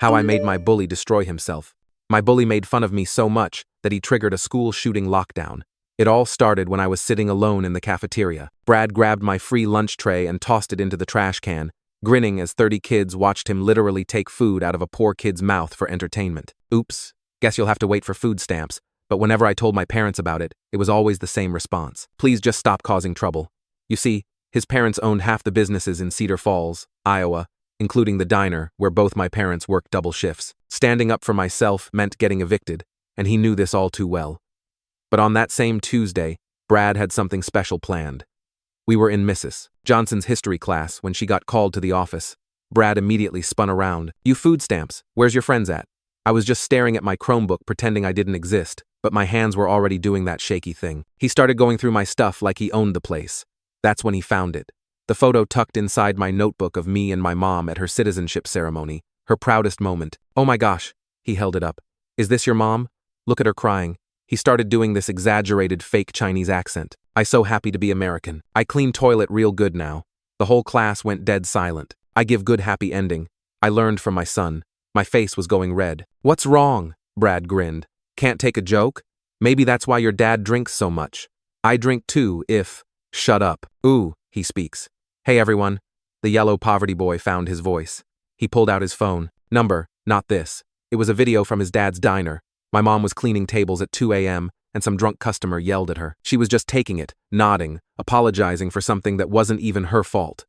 How I made my bully destroy himself. My bully made fun of me so much that he triggered a school shooting lockdown. It all started when I was sitting alone in the cafeteria. Brad grabbed my free lunch tray and tossed it into the trash can, grinning as 30 kids watched him literally take food out of a poor kid's mouth for entertainment. Oops, guess you'll have to wait for food stamps. But whenever I told my parents about it, it was always the same response. Please just stop causing trouble. You see, his parents owned half the businesses in Cedar Falls, Iowa, including the diner where both my parents worked double shifts. Standing up for myself meant getting evicted, and he knew this all too well. But on that same Tuesday, Brad had something special planned. We were in Mrs. Johnson's history class when she got called to the office. Brad immediately spun around. You food stamps, where's your friends at? I was just staring at my Chromebook pretending I didn't exist, but my hands were already doing that shaky thing. He started going through my stuff like he owned the place. That's when he found it. The photo tucked inside my notebook of me and my mom at her citizenship ceremony, her proudest moment. Oh my gosh, he held it up. Is this your mom? Look at her crying. He started doing this exaggerated fake Chinese accent. I so happy to be American. I clean toilet real good now. The whole class went dead silent. I give good happy ending. I learned from my son. My face was going red. What's wrong? Brad grinned. Can't take a joke? Maybe that's why your dad drinks so much. I drink too if... Shut up. Ooh, he speaks. Hey everyone. The yellow poverty boy found his voice. He pulled out his phone. Number, not this. It was a video from his dad's diner. My mom was cleaning tables at 2 a.m., and some drunk customer yelled at her. She was just taking it, nodding, apologizing for something that wasn't even her fault.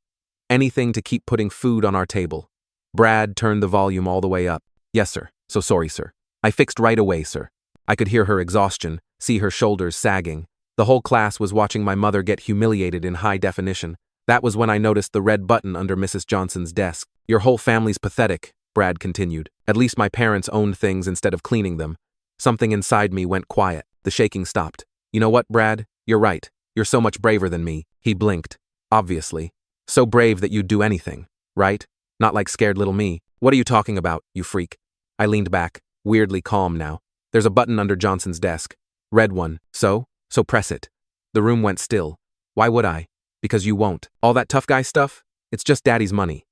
Anything to keep putting food on our table. Brad turned the volume all the way up. Yes, sir. So sorry, sir. I fixed right away, sir. I could hear her exhaustion, see her shoulders sagging. The whole class was watching my mother get humiliated in high definition. That was when I noticed the red button under Mrs. Johnson's desk. Your whole family's pathetic, Brad continued. At least my parents owned things instead of cleaning them. Something inside me went quiet. The shaking stopped. You know what, Brad? You're right. You're so much braver than me. He blinked. Obviously. So brave that you'd do anything, right? Not like scared little me. What are you talking about, you freak? I leaned back, weirdly calm now. There's a button under Johnson's desk. Red one. So press it. The room went still. Why would I? Because you won't. All that tough guy stuff? It's just daddy's money.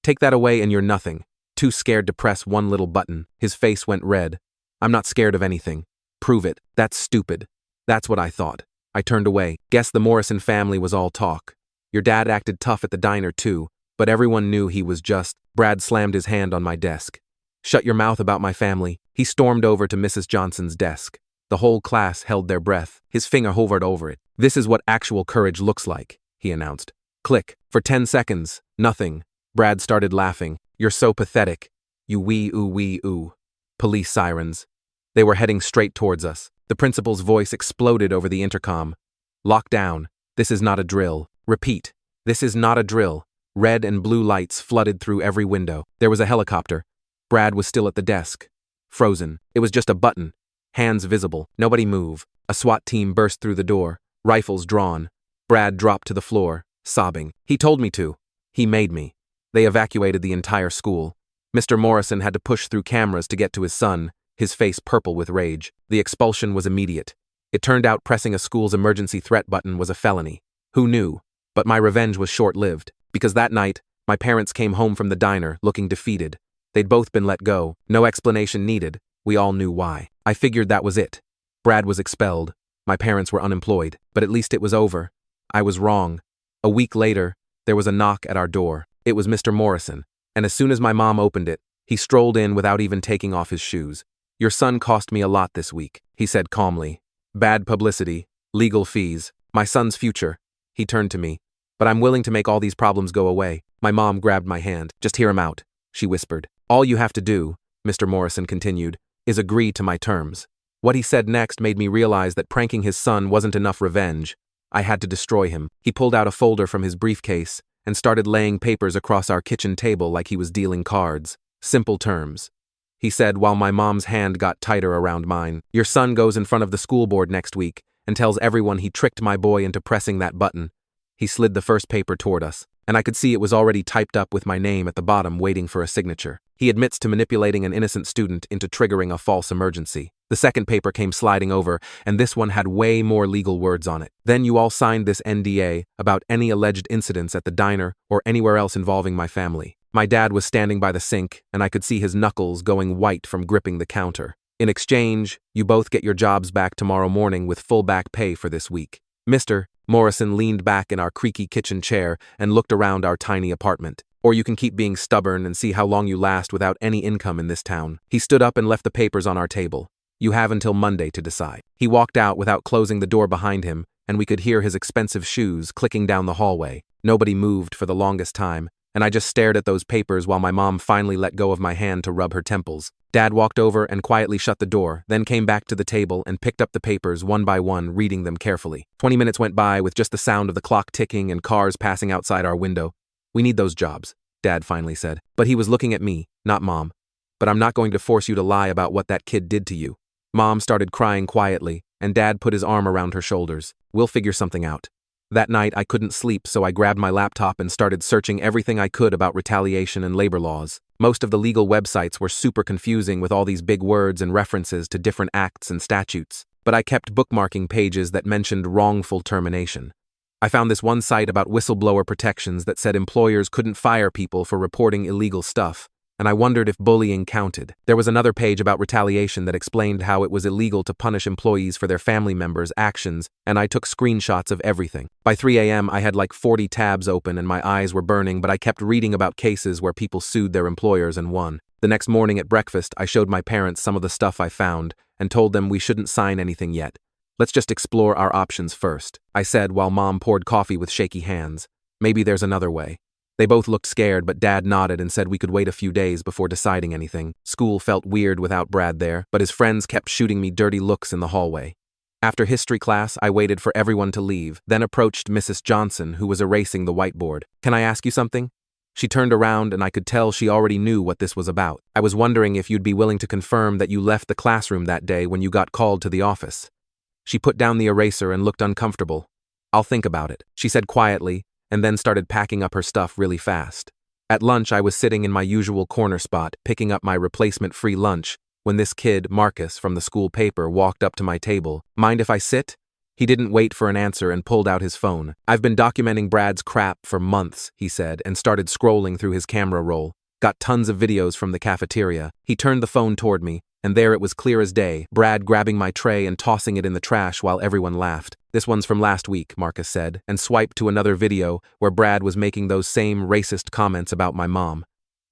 Take that away and you're nothing. Too scared to press one little button. His face went red. I'm not scared of anything. Prove it. That's stupid. That's what I thought. I turned away. Guess the Morrison family was all talk. Your dad acted tough at the diner too, but everyone knew he was just... Brad slammed his hand on my desk. Shut your mouth about my family. He stormed over to Mrs. Johnson's desk. The whole class held their breath. His finger hovered over it. This is what actual courage looks like, he announced. Click. For 10 seconds. Nothing. Brad started laughing. You're so pathetic. You wee ooh wee ooh. Police sirens. They were heading straight towards us. The principal's voice exploded over the intercom. Lock down. This is not a drill. Repeat. This is not a drill. Red and blue lights flooded through every window. There was a helicopter. Brad was still at the desk. Frozen. It was just a button. Hands visible. Nobody move. A SWAT team burst through the door. Rifles drawn. Brad dropped to the floor, sobbing. He told me to. He made me. They evacuated the entire school. Mr. Morrison had to push through cameras to get to his son, his face purple with rage. The expulsion was immediate. It turned out pressing a school's emergency threat button was a felony. Who knew? But my revenge was short-lived, because that night, my parents came home from the diner looking defeated. They'd both been let go. No explanation needed. We all knew why. I figured that was it. Brad was expelled. My parents were unemployed. But at least it was over. I was wrong. A week later, there was a knock at our door. It was Mr. Morrison. And as soon as my mom opened it, he strolled in without even taking off his shoes. Your son cost me a lot this week, he said calmly. Bad publicity, legal fees, my son's future. He turned to me. But I'm willing to make all these problems go away. My mom grabbed my hand. Just hear him out, she whispered. All you have to do, Mr. Morrison continued, is agree to my terms. What he said next made me realize that pranking his son wasn't enough revenge. I had to destroy him. He pulled out a folder from his briefcase and started laying papers across our kitchen table like he was dealing cards. Simple terms. He said while my mom's hand got tighter around mine. Your son goes in front of the school board next week and tells everyone he tricked my boy into pressing that button. He slid the first paper toward us, and I could see it was already typed up with my name at the bottom waiting for a signature. He admits to manipulating an innocent student into triggering a false emergency. The second paper came sliding over, and this one had way more legal words on it. Then you all signed this NDA about any alleged incidents at the diner or anywhere else involving my family. My dad was standing by the sink, and I could see his knuckles going white from gripping the counter. In exchange, you both get your jobs back tomorrow morning with full back pay for this week. Mr. Morrison leaned back in our creaky kitchen chair and looked around our tiny apartment. Or you can keep being stubborn and see how long you last without any income in this town. He stood up and left the papers on our table. You have until Monday to decide. He walked out without closing the door behind him, and we could hear his expensive shoes clicking down the hallway. Nobody moved for the longest time, and I just stared at those papers while my mom finally let go of my hand to rub her temples. Dad walked over and quietly shut the door, then came back to the table and picked up the papers one by one, reading them carefully. 20 minutes went by with just the sound of the clock ticking and cars passing outside our window. We need those jobs, Dad finally said. But he was looking at me, not Mom. But I'm not going to force you to lie about what that kid did to you. Mom started crying quietly, and Dad put his arm around her shoulders. We'll figure something out. That night, I couldn't sleep, so I grabbed my laptop and started searching everything I could about retaliation and labor laws. Most of the legal websites were super confusing with all these big words and references to different acts and statutes, but I kept bookmarking pages that mentioned wrongful termination. I found this one site about whistleblower protections that said employers couldn't fire people for reporting illegal stuff, and I wondered if bullying counted. There was another page about retaliation that explained how it was illegal to punish employees for their family members' actions, and I took screenshots of everything. By 3 a.m., I had like 40 tabs open and my eyes were burning, but I kept reading about cases where people sued their employers and won. The next morning at breakfast, I showed my parents some of the stuff I found and told them we shouldn't sign anything yet. Let's just explore our options first, I said while Mom poured coffee with shaky hands. Maybe there's another way. They both looked scared, but Dad nodded and said we could wait a few days before deciding anything. School felt weird without Brad there, but his friends kept shooting me dirty looks in the hallway. After history class, I waited for everyone to leave, then approached Mrs. Johnson, who was erasing the whiteboard. Can I ask you something? She turned around and I could tell she already knew what this was about. I was wondering if you'd be willing to confirm that you left the classroom that day when you got called to the office. She put down the eraser and looked uncomfortable. I'll think about it, she said quietly, and then started packing up her stuff really fast. At lunch, I was sitting in my usual corner spot, picking up my replacement-free lunch, when this kid, Marcus, from the school paper, walked up to my table. Mind if I sit? He didn't wait for an answer and pulled out his phone. I've been documenting Brad's crap for months, he said, and started scrolling through his camera roll. Got tons of videos from the cafeteria. He turned the phone toward me, and there it was clear as day, Brad grabbing my tray and tossing it in the trash while everyone laughed. This one's from last week, Marcus said, and swiped to another video where Brad was making those same racist comments about my mom.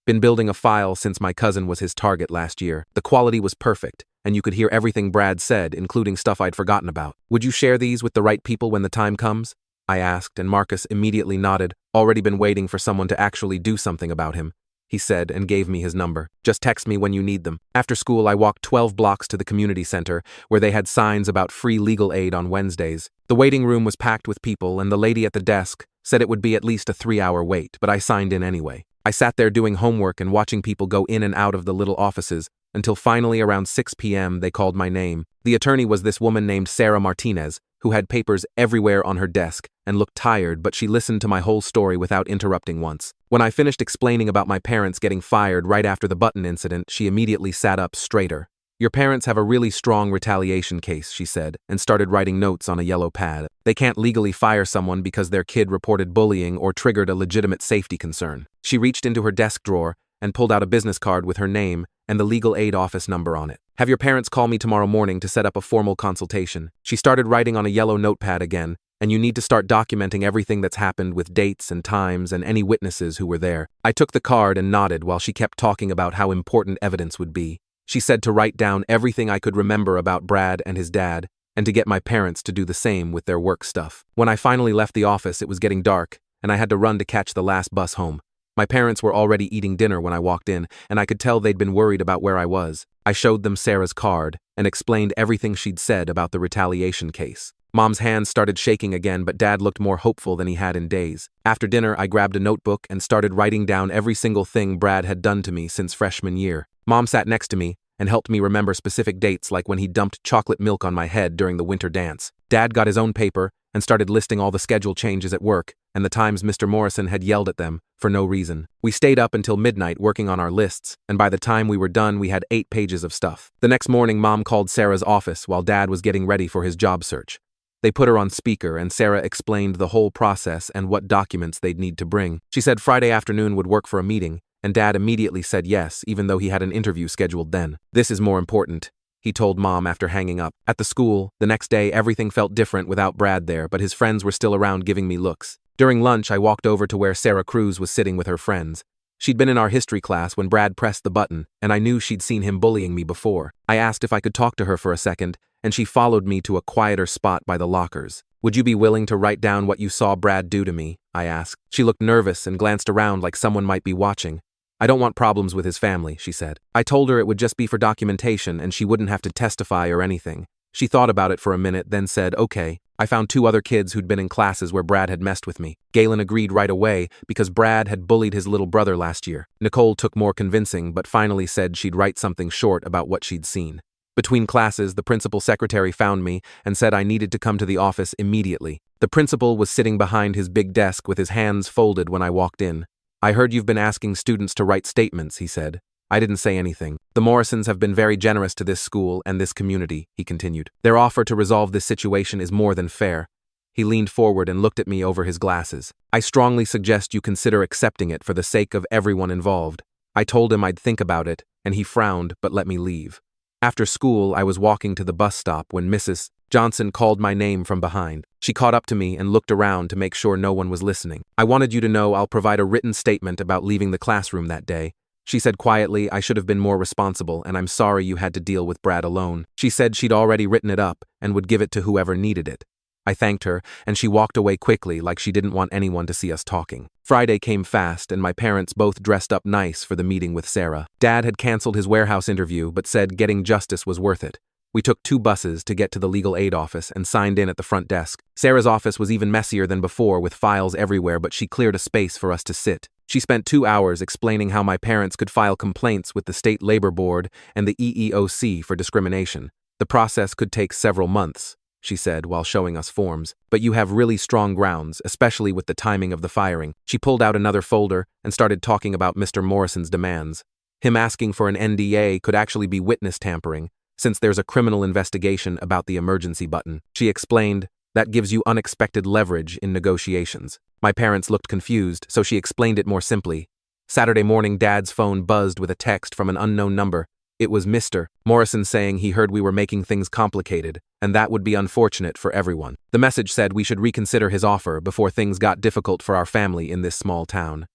Been building a file since my cousin was his target last year. The quality was perfect, and you could hear everything Brad said, including stuff I'd forgotten about. Would you share these with the right people when the time comes? I asked, and Marcus immediately nodded, already been waiting for someone to actually do something about him. He said and gave me his number. Just text me when you need them. After school, I walked 12 blocks to the community center, where they had signs about free legal aid on Wednesdays. The waiting room was packed with people, and the lady at the desk said it would be at least a 3-hour wait, but I signed in anyway. I sat there doing homework and watching people go in and out of the little offices, until finally around 6 p.m. they called my name. The attorney was this woman named Sarah Martinez, who had papers everywhere on her desk and looked tired, but she listened to my whole story without interrupting once. When I finished explaining about my parents getting fired right after the button incident, she immediately sat up straighter. Your parents have a really strong retaliation case, she said, and started writing notes on a yellow pad. They can't legally fire someone because their kid reported bullying or triggered a legitimate safety concern. She reached into her desk drawer and pulled out a business card with her name and the legal aid office number on it. Have your parents call me tomorrow morning to set up a formal consultation. She started writing on a yellow notepad again, and you need to start documenting everything that's happened with dates and times and any witnesses who were there. I took the card and nodded while she kept talking about how important evidence would be. She said to write down everything I could remember about Brad and his dad, and to get my parents to do the same with their work stuff. When I finally left the office, it was getting dark, and I had to run to catch the last bus home. My parents were already eating dinner when I walked in, and I could tell they'd been worried about where I was. I showed them Sarah's card and explained everything she'd said about the retaliation case. Mom's hands started shaking again, but Dad looked more hopeful than he had in days. After dinner, I grabbed a notebook and started writing down every single thing Brad had done to me since freshman year. Mom sat next to me and helped me remember specific dates, like when he dumped chocolate milk on my head during the winter dance. Dad got his own paper and started listing all the schedule changes at work and the times Mr. Morrison had yelled at them for no reason. We stayed up until midnight working on our lists, and by the time we were done, we had 8 pages of stuff. The next morning, Mom called Sarah's office while Dad was getting ready for his job search. They put her on speaker, and Sarah explained the whole process and what documents they'd need to bring. She said Friday afternoon would work for a meeting, and Dad immediately said yes, even though he had an interview scheduled then. "This is more important," he told Mom after hanging up. At the school, the next day everything felt different without Brad there, but his friends were still around giving me looks. During lunch, I walked over to where Sarah Cruz was sitting with her friends. She'd been in our history class when Brad pressed the button, and I knew she'd seen him bullying me before. I asked if I could talk to her for a second, and she followed me to a quieter spot by the lockers. "Would you be willing to write down what you saw Brad do to me?" I asked. She looked nervous and glanced around like someone might be watching. "I don't want problems with his family," she said. I told her it would just be for documentation and she wouldn't have to testify or anything. She thought about it for a minute, then said, "Okay." I found 2 other kids who'd been in classes where Brad had messed with me. Galen agreed right away because Brad had bullied his little brother last year. Nicole took more convincing, but finally said she'd write something short about what she'd seen. Between classes, the principal secretary found me and said I needed to come to the office immediately. The principal was sitting behind his big desk with his hands folded when I walked in. "I heard you've been asking students to write statements," he said. I didn't say anything. "The Morrisons have been very generous to this school and this community," he continued. "Their offer to resolve this situation is more than fair." He leaned forward and looked at me over his glasses. "I strongly suggest you consider accepting it for the sake of everyone involved." I told him I'd think about it, and he frowned but let me leave. After school, I was walking to the bus stop when Mrs. Johnson called my name from behind. She caught up to me and looked around to make sure no one was listening. "I wanted you to know I'll provide a written statement about leaving the classroom that day." She said quietly, "I should have been more responsible, and I'm sorry you had to deal with Brad alone." She said she'd already written it up and would give it to whoever needed it. I thanked her, and she walked away quickly like she didn't want anyone to see us talking. Friday came fast, and my parents both dressed up nice for the meeting with Sarah. Dad had canceled his warehouse interview but said getting justice was worth it. We took 2 buses to get to the legal aid office and signed in at the front desk. Sarah's office was even messier than before with files everywhere, but she cleared a space for us to sit. She spent 2 hours explaining how my parents could file complaints with the State Labor Board and the EEOC for discrimination. "The process could take several months," she said while showing us forms, "but you have really strong grounds, especially with the timing of the firing." She pulled out another folder and started talking about Mr. Morrison's demands. Him asking for an NDA could actually be witness tampering, since there's a criminal investigation about the emergency button. She explained, "That gives you unexpected leverage in negotiations." My parents looked confused, so she explained it more simply. Saturday morning, Dad's phone buzzed with a text from an unknown number. It was Mr. Morrison saying he heard we were making things complicated, and that would be unfortunate for everyone. The message said we should reconsider his offer before things got difficult for our family in this small town.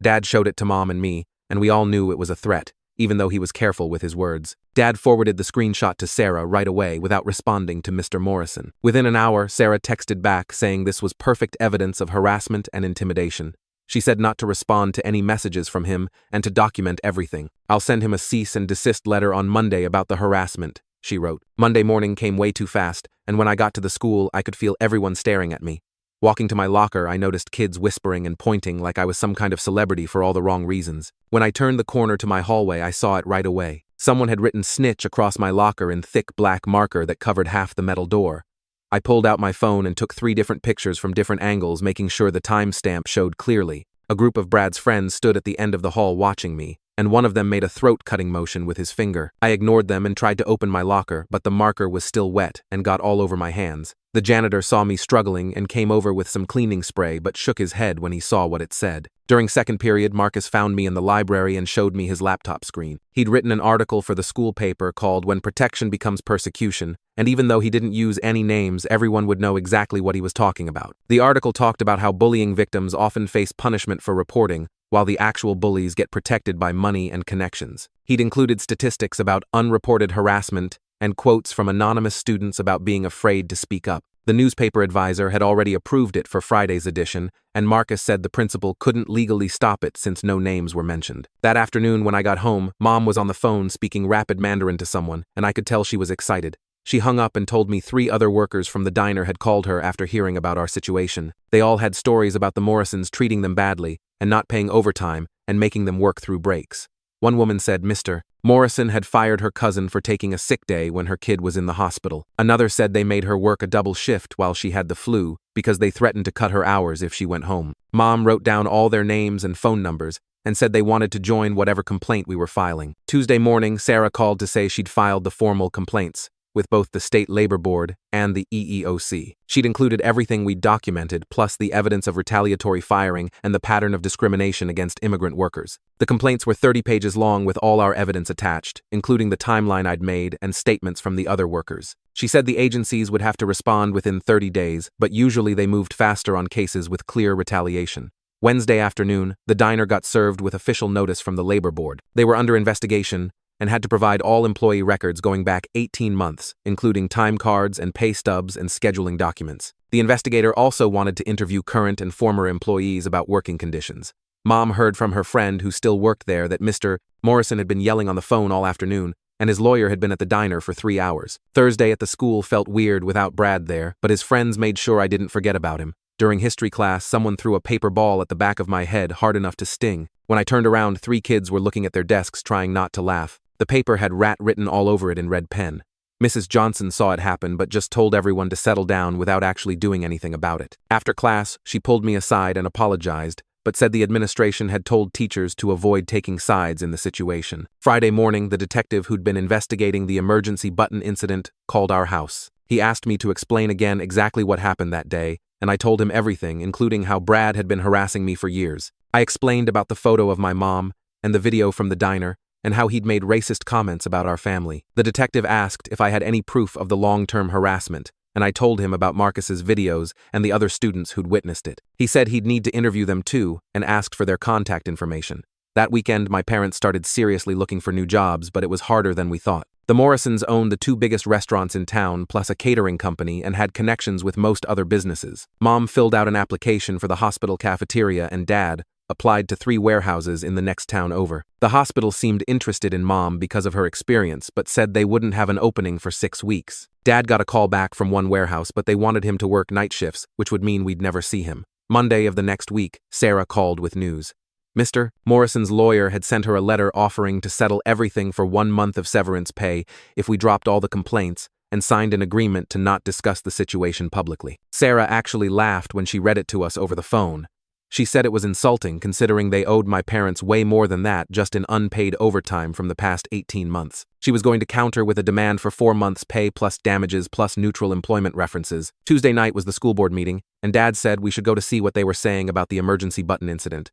Dad showed it to Mom and me, and we all knew it was a threat, even though he was careful with his words. Dad forwarded the screenshot to Sarah right away without responding to Mr. Morrison. Within an hour, Sarah texted back saying this was perfect evidence of harassment and intimidation. She said not to respond to any messages from him and to document everything. "I'll send him a cease and desist letter on Monday about the harassment," she wrote. Monday morning came way too fast, and when I got to the school, I could feel everyone staring at me. Walking to my locker, I noticed kids whispering and pointing like I was some kind of celebrity for all the wrong reasons. When I turned the corner to my hallway, I saw it right away. Someone had written "snitch" across my locker in thick black marker that covered half the metal door. I pulled out my phone and took 3 different pictures from different angles, making sure the timestamp showed clearly. A group of Brad's friends stood at the end of the hall watching me, and one of them made a throat-cutting motion with his finger. I ignored them and tried to open my locker, but the marker was still wet and got all over my hands. The janitor saw me struggling and came over with some cleaning spray but shook his head when he saw what it said. During second period, Marcus found me in the library and showed me his laptop screen. He'd written an article for the school paper called "When Protection Becomes Persecution," and even though he didn't use any names, everyone would know exactly what he was talking about. The article talked about how bullying victims often face punishment for reporting, while the actual bullies get protected by money and connections. He'd included statistics about unreported harassment and quotes from anonymous students about being afraid to speak up. The newspaper advisor had already approved it for Friday's edition, and Marcus said the principal couldn't legally stop it since no names were mentioned. That afternoon when I got home, Mom was on the phone speaking rapid Mandarin to someone, and I could tell she was excited. She hung up and told me 3 other workers from the diner had called her after hearing about our situation. They all had stories about the Morrisons treating them badly and not paying overtime and making them work through breaks. One woman said Mr. Morrison had fired her cousin for taking a sick day when her kid was in the hospital. Another said they made her work a double shift while she had the flu because they threatened to cut her hours if she went home. Mom wrote down all their names and phone numbers and said they wanted to join whatever complaint we were filing. Tuesday morning, Sarah called to say she'd filed the formal complaints, with both the State Labor Board and the EEOC. She'd included everything we'd documented, plus the evidence of retaliatory firing and the pattern of discrimination against immigrant workers. The complaints were 30 pages long with all our evidence attached, including the timeline I'd made and statements from the other workers. She said the agencies would have to respond within 30 days, but usually they moved faster on cases with clear retaliation. Wednesday afternoon, the diner got served with official notice from the Labor Board. They were under investigation and had to provide all employee records going back 18 months, including time cards and pay stubs and scheduling documents. The investigator also wanted to interview current and former employees about working conditions. Mom heard from her friend who still worked there that Mr. Morrison had been yelling on the phone all afternoon, and his lawyer had been at the diner for 3 hours. Thursday at the school felt weird without Brad there, but his friends made sure I didn't forget about him. During history class, someone threw a paper ball at the back of my head hard enough to sting. When I turned around, 3 kids were looking at their desks trying not to laugh. The paper had rat written all over it in red pen. Mrs. Johnson saw it happen but just told everyone to settle down without actually doing anything about it. After class, she pulled me aside and apologized, but said the administration had told teachers to avoid taking sides in the situation. Friday morning, the detective who'd been investigating the emergency button incident called our house. He asked me to explain again exactly what happened that day, and I told him everything, including how Brad had been harassing me for years. I explained about the photo of my mom and the video from the diner, and how he'd made racist comments about our family. The detective asked if I had any proof of the long-term harassment, and I told him about Marcus's videos and the other students who'd witnessed it. He said he'd need to interview them too, and asked for their contact information. That weekend, my parents started seriously looking for new jobs, but it was harder than we thought. The Morrisons owned the 2 biggest restaurants in town, plus a catering company, and had connections with most other businesses. Mom filled out an application for the hospital cafeteria, and Dad applied to 3 warehouses in the next town over. The hospital seemed interested in Mom because of her experience, but said they wouldn't have an opening for 6 weeks. Dad got a call back from one warehouse, but they wanted him to work night shifts, which would mean we'd never see him. Monday of the next week, Sarah called with news. Mr. Morrison's lawyer had sent her a letter offering to settle everything for 1 month of severance pay if we dropped all the complaints, and signed an agreement to not discuss the situation publicly. Sarah actually laughed when she read it to us over the phone. She said it was insulting considering they owed my parents way more than that just in unpaid overtime from the past 18 months. She was going to counter with a demand for 4 months' pay plus damages plus neutral employment references. Tuesday night was the school board meeting, and Dad said we should go to see what they were saying about the emergency button incident.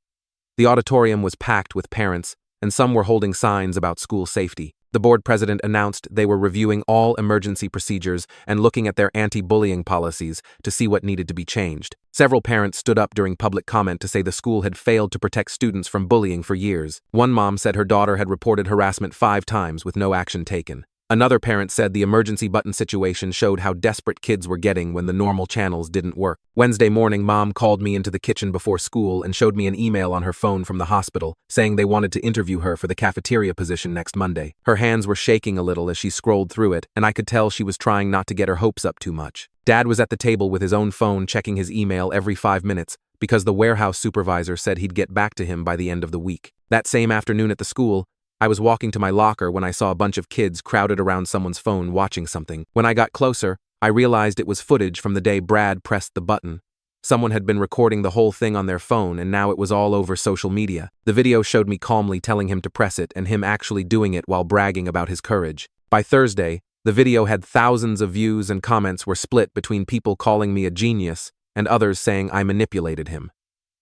The auditorium was packed with parents, and some were holding signs about school safety. The board president announced they were reviewing all emergency procedures and looking at their anti-bullying policies to see what needed to be changed. Several parents stood up during public comment to say the school had failed to protect students from bullying for years. One mom said her daughter had reported harassment 5 times with no action taken. Another parent said the emergency button situation showed how desperate kids were getting when the normal channels didn't work. Wednesday morning, Mom called me into the kitchen before school and showed me an email on her phone from the hospital saying they wanted to interview her for the cafeteria position next Monday. Her hands were shaking a little as she scrolled through it, and I could tell she was trying not to get her hopes up too much. Dad was at the table with his own phone checking his email every 5 minutes because the warehouse supervisor said he'd get back to him by the end of the week. That same afternoon at the school, I was walking to my locker when I saw a bunch of kids crowded around someone's phone watching something. When I got closer, I realized it was footage from the day Brad pressed the button. Someone had been recording the whole thing on their phone, and now it was all over social media. The video showed me calmly telling him to press it and him actually doing it while bragging about his courage. By Thursday, the video had thousands of views and comments were split between people calling me a genius and others saying I manipulated him.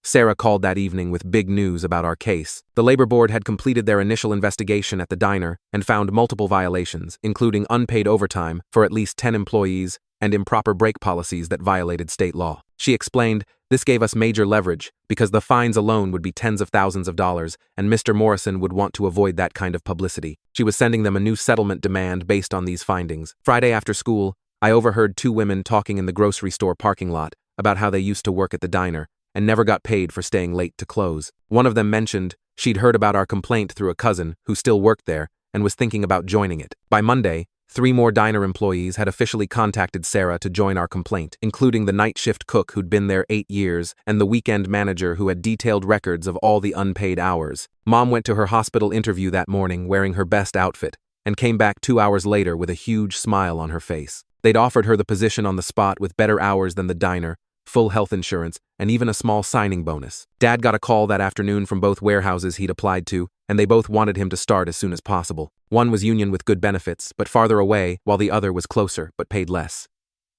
Sarah called that evening with big news about our case. The labor board had completed their initial investigation at the diner and found multiple violations, including unpaid overtime for at least 10 employees and improper break policies that violated state law. She explained, this gave us major leverage because the fines alone would be tens of thousands of dollars, and Mr. Morrison would want to avoid that kind of publicity. She was sending them a new settlement demand based on these findings. Friday after school, I overheard 2 women talking in the grocery store parking lot about how they used to work at the diner and never got paid for staying late to close. One of them mentioned she'd heard about our complaint through a cousin who still worked there and was thinking about joining it. By Monday, 3 more diner employees had officially contacted Sarah to join our complaint, including the night shift cook who'd been there 8 years and the weekend manager who had detailed records of all the unpaid hours. Mom went to her hospital interview that morning wearing her best outfit and came back 2 hours later with a huge smile on her face. They'd offered her the position on the spot with better hours than the diner, full health insurance, and even a small signing bonus. Dad got a call that afternoon from both warehouses he'd applied to, and they both wanted him to start as soon as possible. One was union with good benefits, but farther away, while the other was closer, but paid less.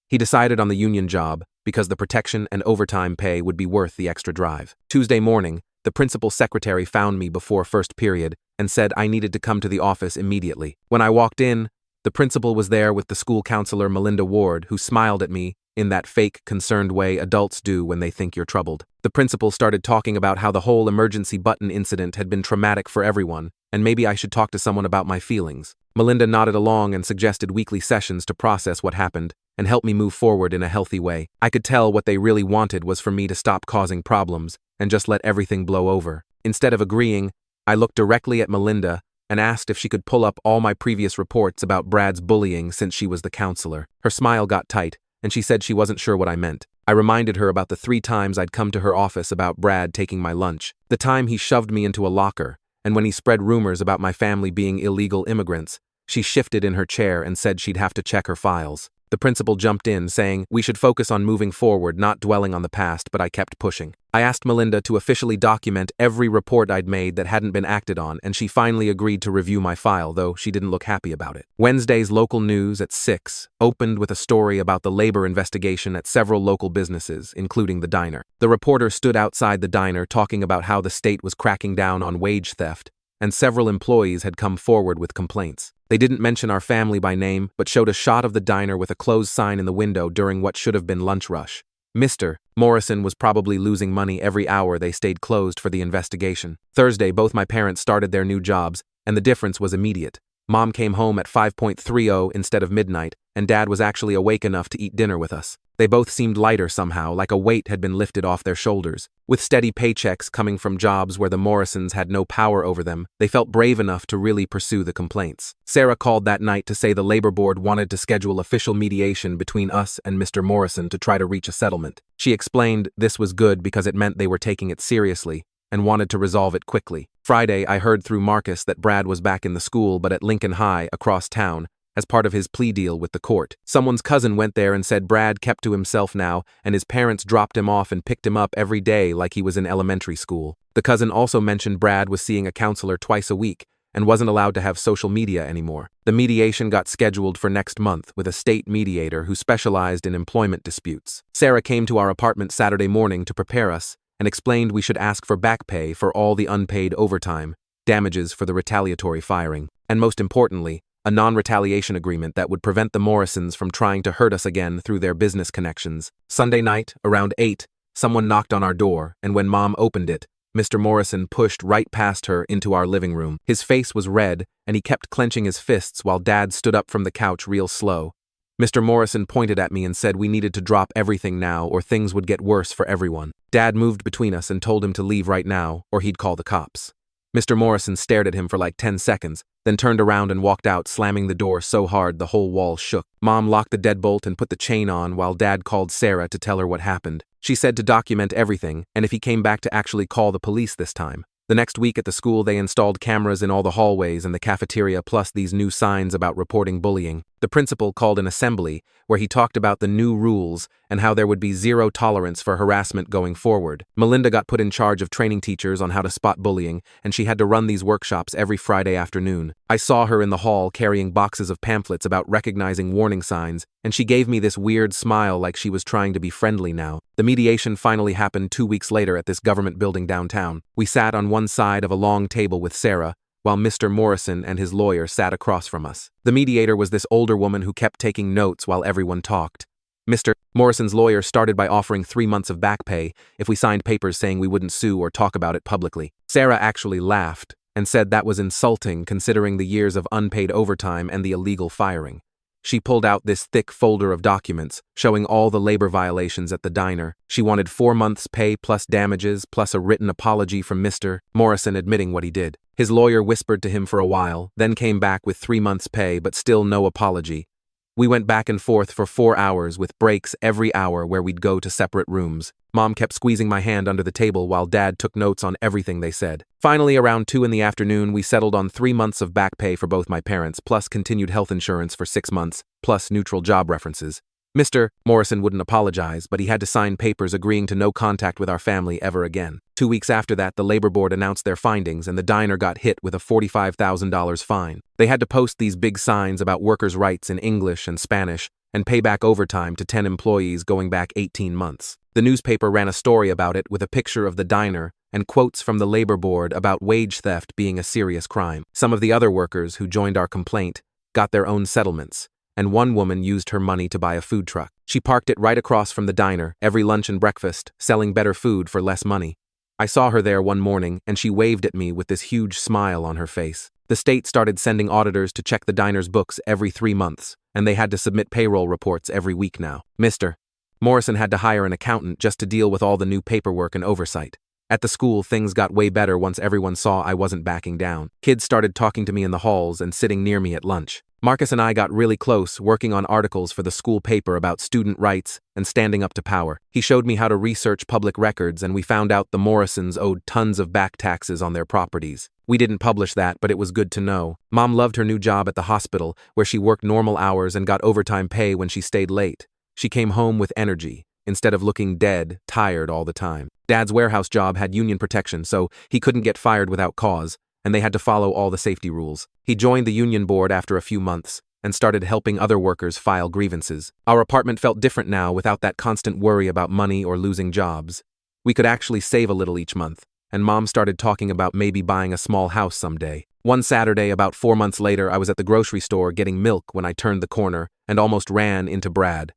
He decided on the union job because the protection and overtime pay would be worth the extra drive. Tuesday morning, the principal's secretary found me before first period and said I needed to come to the office immediately. When I walked in, the principal was there with the school counselor Melinda Ward, who smiled at me in that fake, concerned way adults do when they think you're troubled. The principal started talking about how the whole emergency button incident had been traumatic for everyone, and maybe I should talk to someone about my feelings. Melinda nodded along and suggested weekly sessions to process what happened and help me move forward in a healthy way. I could tell what they really wanted was for me to stop causing problems and just let everything blow over. Instead of agreeing, I looked directly at Melinda and asked if she could pull up all my previous reports about Brad's bullying since she was the counselor. Her smile got tight, and she said she wasn't sure what I meant. I reminded her about the 3 times I'd come to her office about Brad taking my lunch, the time he shoved me into a locker, and when he spread rumors about my family being illegal immigrants. She shifted in her chair and said she'd have to check her files. The principal jumped in, saying we should focus on moving forward, not dwelling on the past, but I kept pushing. I asked Melinda to officially document every report I'd made that hadn't been acted on, and she finally agreed to review my file, though she didn't look happy about it. Wednesday's local news at 6 opened with a story about the labor investigation at several local businesses, including the diner. The reporter stood outside the diner talking about how the state was cracking down on wage theft, and several employees had come forward with complaints. They didn't mention our family by name, but showed a shot of the diner with a closed sign in the window during what should have been lunch rush. Mr. Morrison was probably losing money every hour they stayed closed for the investigation. Thursday, both my parents started their new jobs, and the difference was immediate. Mom came home at 5:30 instead of midnight, and Dad was actually awake enough to eat dinner with us. They both seemed lighter somehow, like a weight had been lifted off their shoulders. With steady paychecks coming from jobs where the Morrisons had no power over them, they felt brave enough to really pursue the complaints. Sarah called that night to say the labor board wanted to schedule official mediation between us and Mr. Morrison to try to reach a settlement. She explained this was good because it meant they were taking it seriously and wanted to resolve it quickly. Friday, I heard through Marcus that Brad was back in the school but at Lincoln High across town, as part of his plea deal with the court. Someone's cousin went there and said Brad kept to himself now, and his parents dropped him off and picked him up every day like he was in elementary school. The cousin also mentioned Brad was seeing a counselor twice a week and wasn't allowed to have social media anymore. The mediation got scheduled for next month with a state mediator who specialized in employment disputes. Sarah came to our apartment Saturday morning to prepare us and explained we should ask for back pay for all the unpaid overtime, damages for the retaliatory firing, and most importantly, a non-retaliation agreement that would prevent the Morrisons from trying to hurt us again through their business connections. Sunday night, around 8, someone knocked on our door, and when Mom opened it, Mr. Morrison pushed right past her into our living room. His face was red, and he kept clenching his fists while Dad stood up from the couch real slow. Mr. Morrison pointed at me and said we needed to drop everything now or things would get worse for everyone. Dad moved between us and told him to leave right now or he'd call the cops. Mr. Morrison stared at him for like 10 seconds, then turned around and walked out, slamming the door so hard the whole wall shook. Mom locked the deadbolt and put the chain on while Dad called Sarah to tell her what happened. She said to document everything, and if he came back to actually call the police this time. The next week at the school they installed cameras in all the hallways and the cafeteria plus these new signs about reporting bullying. The principal called an assembly where he talked about the new rules and how there would be zero tolerance for harassment going forward. Melinda got put in charge of training teachers on how to spot bullying, and she had to run these workshops every Friday afternoon. I saw her in the hall carrying boxes of pamphlets about recognizing warning signs, and she gave me this weird smile like she was trying to be friendly now. The mediation finally happened 2 weeks later at this government building downtown. We sat on one side of a long table with Sarah, while Mr. Morrison and his lawyer sat across from us. The mediator was this older woman who kept taking notes while everyone talked. Mr. Morrison's lawyer started by offering 3 months of back pay if we signed papers saying we wouldn't sue or talk about it publicly. Sarah actually laughed and said that was insulting considering the years of unpaid overtime and the illegal firing. She pulled out this thick folder of documents showing all the labor violations at the diner. She wanted 4 months' pay plus damages plus a written apology from Mr. Morrison admitting what he did. His lawyer whispered to him for a while, then came back with 3 months' pay but still no apology. We went back and forth for 4 hours with breaks every hour where we'd go to separate rooms. Mom kept squeezing my hand under the table while Dad took notes on everything they said. Finally, around 2 in the afternoon, we settled on 3 months of back pay for both my parents, plus continued health insurance for 6 months, plus neutral job references. Mr. Morrison wouldn't apologize, but he had to sign papers agreeing to no contact with our family ever again. 2 weeks after that, the labor board announced their findings and the diner got hit with a $45,000 fine. They had to post these big signs about workers' rights in English and Spanish and pay back overtime to 10 employees going back 18 months. The newspaper ran a story about it with a picture of the diner and quotes from the labor board about wage theft being a serious crime. Some of the other workers who joined our complaint got their own settlements, and one woman used her money to buy a food truck. She parked it right across from the diner every lunch and breakfast, selling better food for less money. I saw her there one morning, and she waved at me with this huge smile on her face. The state started sending auditors to check the diner's books every 3 months, and they had to submit payroll reports every week now. Mr. Morrison had to hire an accountant just to deal with all the new paperwork and oversight. At the school, things got way better once everyone saw I wasn't backing down. Kids started talking to me in the halls and sitting near me at lunch. Marcus and I got really close, working on articles for the school paper about student rights and standing up to power. He showed me how to research public records, and we found out the Morrisons owed tons of back taxes on their properties. We didn't publish that, but it was good to know. Mom loved her new job at the hospital, where she worked normal hours and got overtime pay when she stayed late. She came home with energy, instead of looking dead, tired all the time. Dad's warehouse job had union protection, so he couldn't get fired without cause, and they had to follow all the safety rules. He joined the union board after a few months and started helping other workers file grievances. Our apartment felt different now without that constant worry about money or losing jobs. We could actually save a little each month, and Mom started talking about maybe buying a small house someday. One Saturday, about 4 months later, I was at the grocery store getting milk when I turned the corner and almost ran into Brad.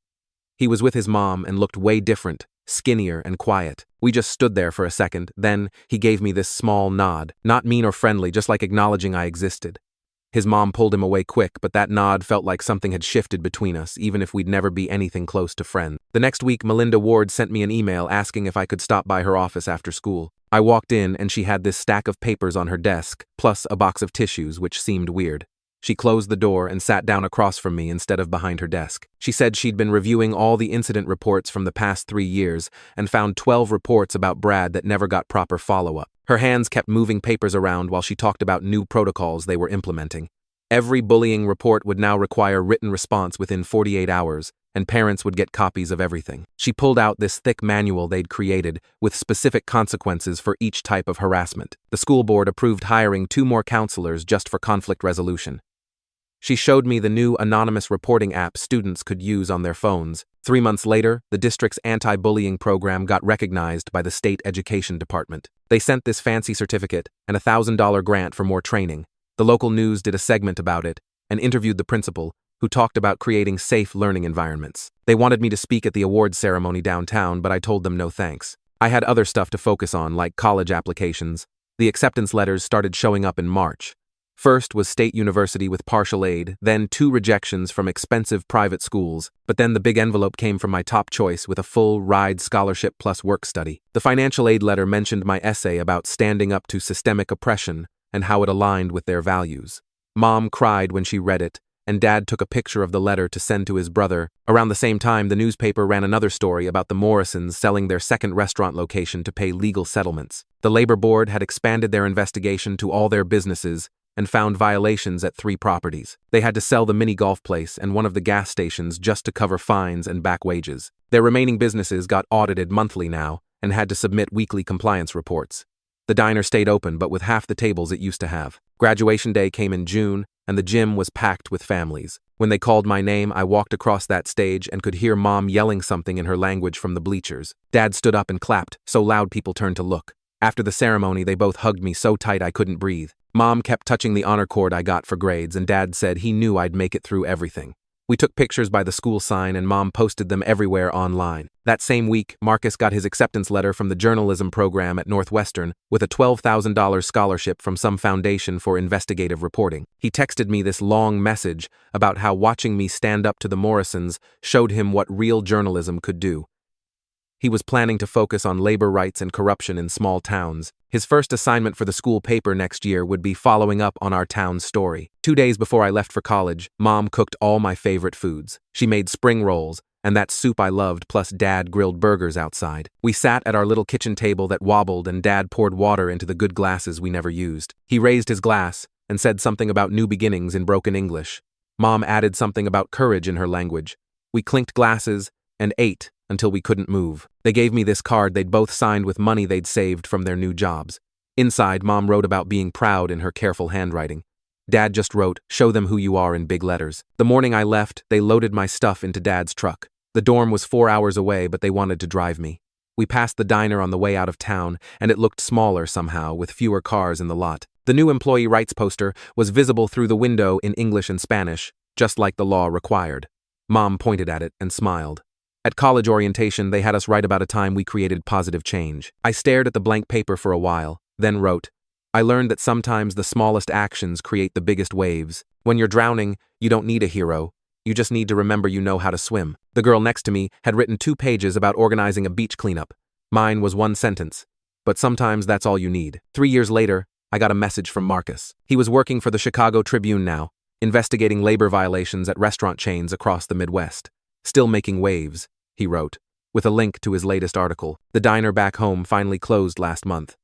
He was with his mom and looked way different, skinnier and quiet. We just stood there for a second, then he gave me this small nod, not mean or friendly, just like acknowledging I existed. His mom pulled him away quick, but that nod felt like something had shifted between us, even if we'd never be anything close to friends. The next week, Melinda Ward sent me an email asking if I could stop by her office after school. I walked in and she had this stack of papers on her desk, plus a box of tissues, which seemed weird. She closed the door and sat down across from me instead of behind her desk. She said she'd been reviewing all the incident reports from the past 3 years and found 12 reports about Brad that never got proper follow-up. Her hands kept moving papers around while she talked about new protocols they were implementing. Every bullying report would now require written response within 48 hours, and parents would get copies of everything. She pulled out this thick manual they'd created with specific consequences for each type of harassment. The school board approved hiring 2 more counselors just for conflict resolution. She showed me the new anonymous reporting app students could use on their phones. 3 months later, the district's anti-bullying program got recognized by the state education department. They sent this fancy certificate and a $1,000 grant for more training. The local news did a segment about it and interviewed the principal, who talked about creating safe learning environments. They wanted me to speak at the awards ceremony downtown, but I told them no thanks. I had other stuff to focus on, like college applications. The acceptance letters started showing up in March. First was State University with partial aid, then 2 rejections from expensive private schools, but then the big envelope came from my top choice with a full ride scholarship plus work study. The financial aid letter mentioned my essay about standing up to systemic oppression and how it aligned with their values. Mom cried when she read it, and Dad took a picture of the letter to send to his brother. Around the same time, the newspaper ran another story about the Morrisons selling their second restaurant location to pay legal settlements. The labor board had expanded their investigation to all their businesses and found violations at 3 properties. They had to sell the mini golf place and one of the gas stations just to cover fines and back wages. Their remaining businesses got audited monthly now and had to submit weekly compliance reports. The diner stayed open, but with half the tables it used to have. Graduation day came in June, and the gym was packed with families. When they called my name, I walked across that stage and could hear Mom yelling something in her language from the bleachers. Dad stood up and clapped, so loud people turned to look. After the ceremony, they both hugged me so tight I couldn't breathe. Mom kept touching the honor cord I got for grades, and Dad said he knew I'd make it through everything. We took pictures by the school sign, and Mom posted them everywhere online. That same week, Marcus got his acceptance letter from the journalism program at Northwestern with a $12,000 scholarship from some foundation for investigative reporting. He texted me this long message about how watching me stand up to the Morrisons showed him what real journalism could do. He was planning to focus on labor rights and corruption in small towns. His first assignment for the school paper next year would be following up on our town's story. 2 days before I left for college, Mom cooked all my favorite foods. She made spring rolls, and that soup I loved, plus Dad grilled burgers outside. We sat at our little kitchen table that wobbled, and Dad poured water into the good glasses we never used. He raised his glass and said something about new beginnings in broken English. Mom added something about courage in her language. We clinked glasses and ate until we couldn't move. They gave me this card they'd both signed with money they'd saved from their new jobs. Inside, Mom wrote about being proud in her careful handwriting. Dad just wrote, "Show them who you are," in big letters. The morning I left, they loaded my stuff into Dad's truck. The dorm was 4 hours away, but they wanted to drive me. We passed the diner on the way out of town, and it looked smaller somehow, with fewer cars in the lot. The new employee rights poster was visible through the window in English and Spanish, just like the law required. Mom pointed at it and smiled. At college orientation, they had us write about a time we created positive change. I stared at the blank paper for a while, then wrote, "I learned that sometimes the smallest actions create the biggest waves. When you're drowning, you don't need a hero. You just need to remember you know how to swim." The girl next to me had written 2 pages about organizing a beach cleanup. Mine was 1 sentence. But sometimes that's all you need. 3 years later, I got a message from Marcus. He was working for the Chicago Tribune now, investigating labor violations at restaurant chains across the Midwest. "Still making waves," he wrote, with a link to his latest article. "The diner back home finally closed last month.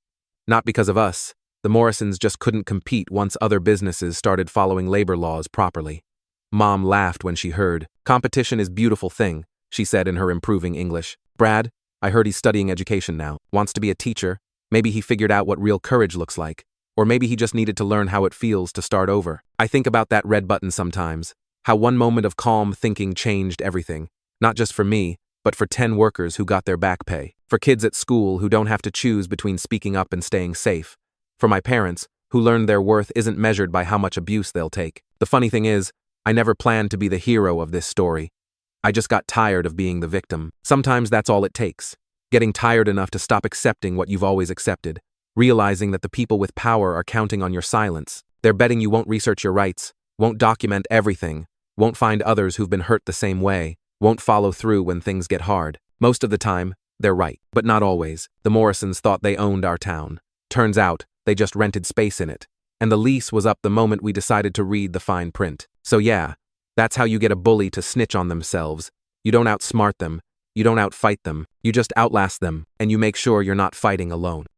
Not because of us. The Morrisons just couldn't compete once other businesses started following labor laws properly." Mom laughed when she heard. "Competition is a beautiful thing," she said in her improving English. "Brad, I heard he's studying education now. Wants to be a teacher. Maybe he figured out what real courage looks like. Or maybe he just needed to learn how it feels to start over." I think about that red button sometimes. How one moment of calm thinking changed everything. Not just for me, but for 10 workers who got their back pay. For kids at school who don't have to choose between speaking up and staying safe. For my parents, who learned their worth isn't measured by how much abuse they'll take. The funny thing is, I never planned to be the hero of this story. I just got tired of being the victim. Sometimes that's all it takes. Getting tired enough to stop accepting what you've always accepted. Realizing that the people with power are counting on your silence. They're betting you won't research your rights, won't document everything, won't find others who've been hurt the same way, won't follow through when things get hard. Most of the time, they're right, but not always. The Morrisons thought they owned our town. Turns out, they just rented space in it. And the lease was up the moment we decided to read the fine print. So yeah, that's how you get a bully to snitch on themselves. You don't outsmart them, you don't outfight them, you just outlast them, and you make sure you're not fighting alone.